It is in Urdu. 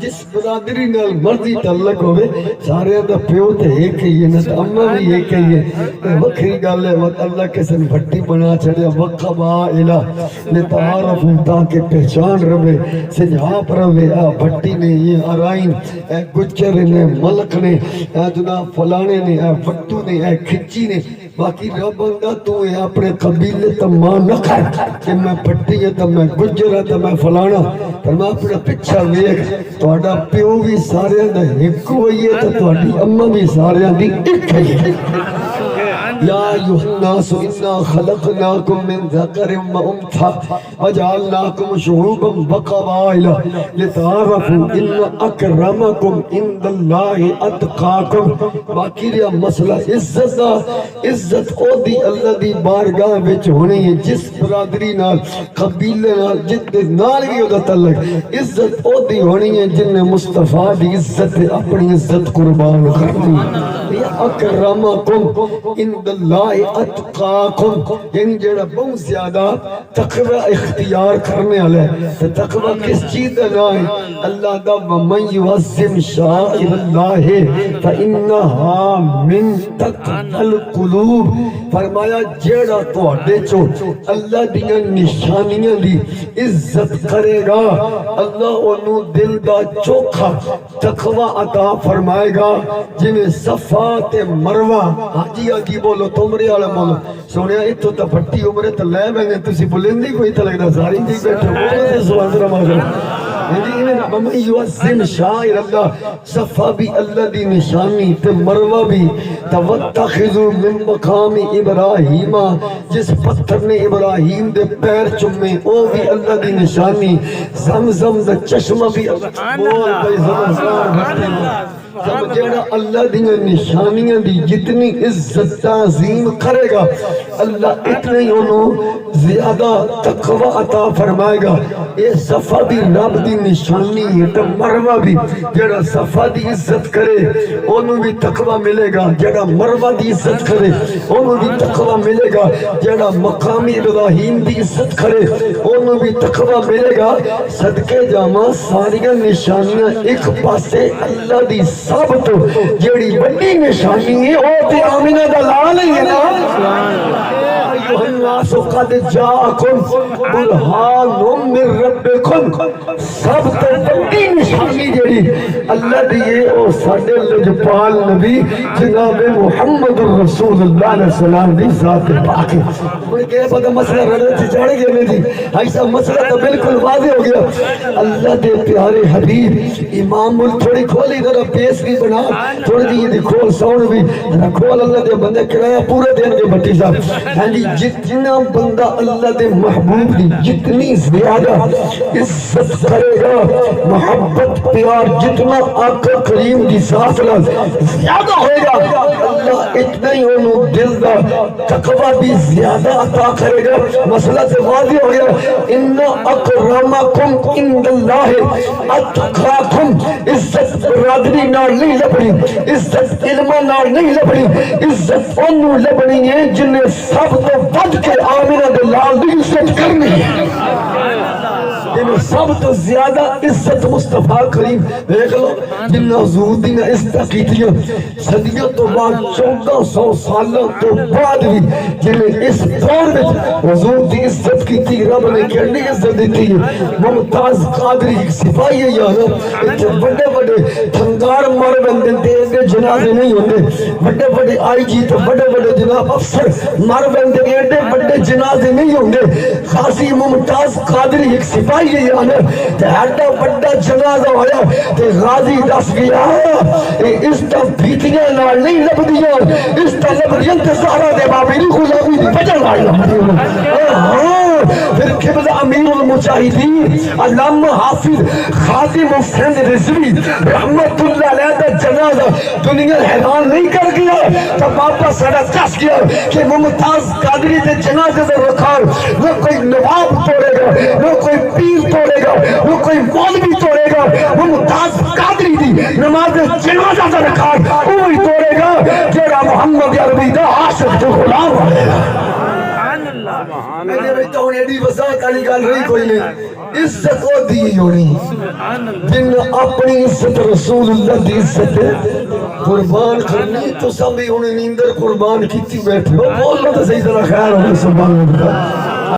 جس برادری نال مرضی تعلق ہوئے سارے دا پیو تے ایک ہی ہے نہ اما بھی ایک ہی ہے وکری گل ہے وقت اللہ کسے بھٹی بنا چھڑیا وقبائلہ لتعارفوا تاکہ پہچان رہے سجھاپ رہے بھٹی نے یہ ارائن اے گجر نے ملک نے اے جناب فلانے نے اے وٹو نے اے کھچی نے باقی رب اندہ تو ہے اپنے قبیلے تمام نہ کر کہ میں پٹی ہے تو میں گجر ہے تو میں فلانا پر میں اپنا پچھا ویک توڑا پیو بھی سارے اندہ ایک ہوئی ہے تو توڑی اممہ بھی سارے اندہ ایک ہے یا ایوہ الناس انا خلقناکم من ذکر و انثى وجعلناکم شعوبا وقبائل لتعارفوا ان اکرمکم عند اللہ اتقاکم باقی رہا مسئلہ عزت دا عزت او دی اللہ دی بارگاہ وچ ہونی ہے جس برادری نال قبیلے نال جتنے نال بھی ہوتا تعلق عزت او دی ہونی ہے جن نے مصطفیٰ دی عزت اپنی عزت قربان کرنی یا اکرمکم عند اللہ اتقاکم یعنی جڑا بہت زیادہ تقوی اختیار کرنے والے تو تقوی کس چیز نہ ہے اللہ دا ومن یعظم شعائر اللہ فإنہا من تقوی القلوب فرمایا جڑا تواڈے چو اللہ دیاں نشانیاں دی عزت کرے گا اللہ انہوں دل دا چوکھا تقوی عطا فرمائے گا جنہیں صفا تے مروہ حاجی آگی بولو تمری آلہ بولو سونیا اتو تا پھٹی عمرے تا لے میں نے تسی بلندی کوئی تا لگنا ساری دی بیٹھو بولو تے سوال سرم آگا ممن یعظم شعائر اللہ صفا بھی اللہ دی نشانی تے مروہ بھی توتخذو من مقام ابراہیم جس پتھر نے ابراہیم دے پیر چمے او بھی اللہ دی نشانی زمزم دا چشمہ بھی بول بھائی زمزم جیڑا اللہ دی نشانیاں دی جتنی عزت تعظیم کرے گا اللہ اتنے انہوں زیادہ تقوی عطا فرمائے گا یہ صفا بھی رب دی نشانی ہے تو مروہ بھی جیڑا صفا دی عزت کرے انہوں بھی تقوی ملے گا جیڑا مروہ دی عزت کرے انہوں بھی تقوی ملے گا جیڑا مقامی ابراہیم دی عزت کرے انہوں بھی تقوی ملے گا صدقے جامع ساریاں نشانیاں ایک پاسے اللہ دی سب تو جیڑی بڑی نشانی ہے او تے آمینہ دلال ہے نا ایوہ الناس قد جاءکم برہان من ربکم سب تو بڑی نشانی جیڑی اللہ دیئے او ساڑے لجپال نبی جناب محمد الرسول اللہ علیہ السلام دی ذات پاک ہے مجھے کہے پتہ مسئلہ رڑے تھی چاڑے گئے میں دی ایسا مسئلہ تو بالکل واضح ہو گیا اللہ دے پیارے حبیب امام تھوڑی کھولی ذرا پیس بھی بنا تھوڑی دی یہ کھول ساؤنڈ بھی کھول اللہ دے بندے کرایا پورے دین کے بٹی صاحب ہاں جی جتنا بندہ اللہ دے محبوب دی جتنی زیادہ عزت کرے گا محبت پیار جتنا آقا کریم دی ساتھ زیادہ ہوئے گا اللہ اتنا ہی انہوں دل دا تقوی بھی زیادہ عطا کرے گا مسئلہ سے واضح ہو گیا ان اکرمکم عند اللہ اتقاکم عزت برادری نال نہیں لبنی عزت علم نال نہیں لبنی عزت انہوں لبنی ہے جنہیں سب تو بڑھ کے آمینہ دلال دی عزت کرنی ہے جنہیں سب تو زیادہ عزت مصطفیٰ کریم دیکھ لو جنہیں حضور دینا عزت کی تھی صدیوں تو بعد 1400 سالوں تو بعد بھی جنہیں اس دور میں حضور دی عزت کی تھی رب نے کہنی عزت دی تھی ممتاز قادری ایک سپاہی ہے یہاں اتنے بڑے بڑے تھنگار مار بندے دے جنازے نہیں ہوتے بڑے بڑے آئی جی تو بڑے بڑے جناب افسر مار بندے ایڈے بڑے جنازے نہیں ہوتے خاصی ممتاز قادری ایک سپاہی ہے یہاں تے ایڈا بڑا جنازہ ہویا تے غازی دس گیا اس تا بھیتیاں نال نہیں لبدیاں اس تا لبدیاں تے سارا دے بابی غلامی دی بجن آئی لبدیاں پھر قبل امیر المجاہدین علامہ حافظ خادم حسین رضوی رحمت اللہ علیہ دا جنازہ دنیا حیران نہیں کر گیا تو باپا سڑا چس گیا کہ ممتاز قادری دے جنازے دے رکھار نہ کوئی نواب توڑے گا نہ کوئی پیر توڑے گا نہ کوئی مولوی توڑے گا ممتاز قادری دی نماز جنازہ دے رکھار وہی توڑے گا جیڑا محمد عربی دا عاشق تو غلام ہوئے گا میں نے بیٹھا ہوں ایڈی وسعت علی گل رہی کوئی نہیں عزت وہ دی ہونی جن اپنی عزت رسول اللہ دی عزت قربان کرنی تو سب بھی انہیں نیندر قربان کیتی بیٹھے ہو بولو تو صحیح طرح خیر ہوگی سبحان اللہ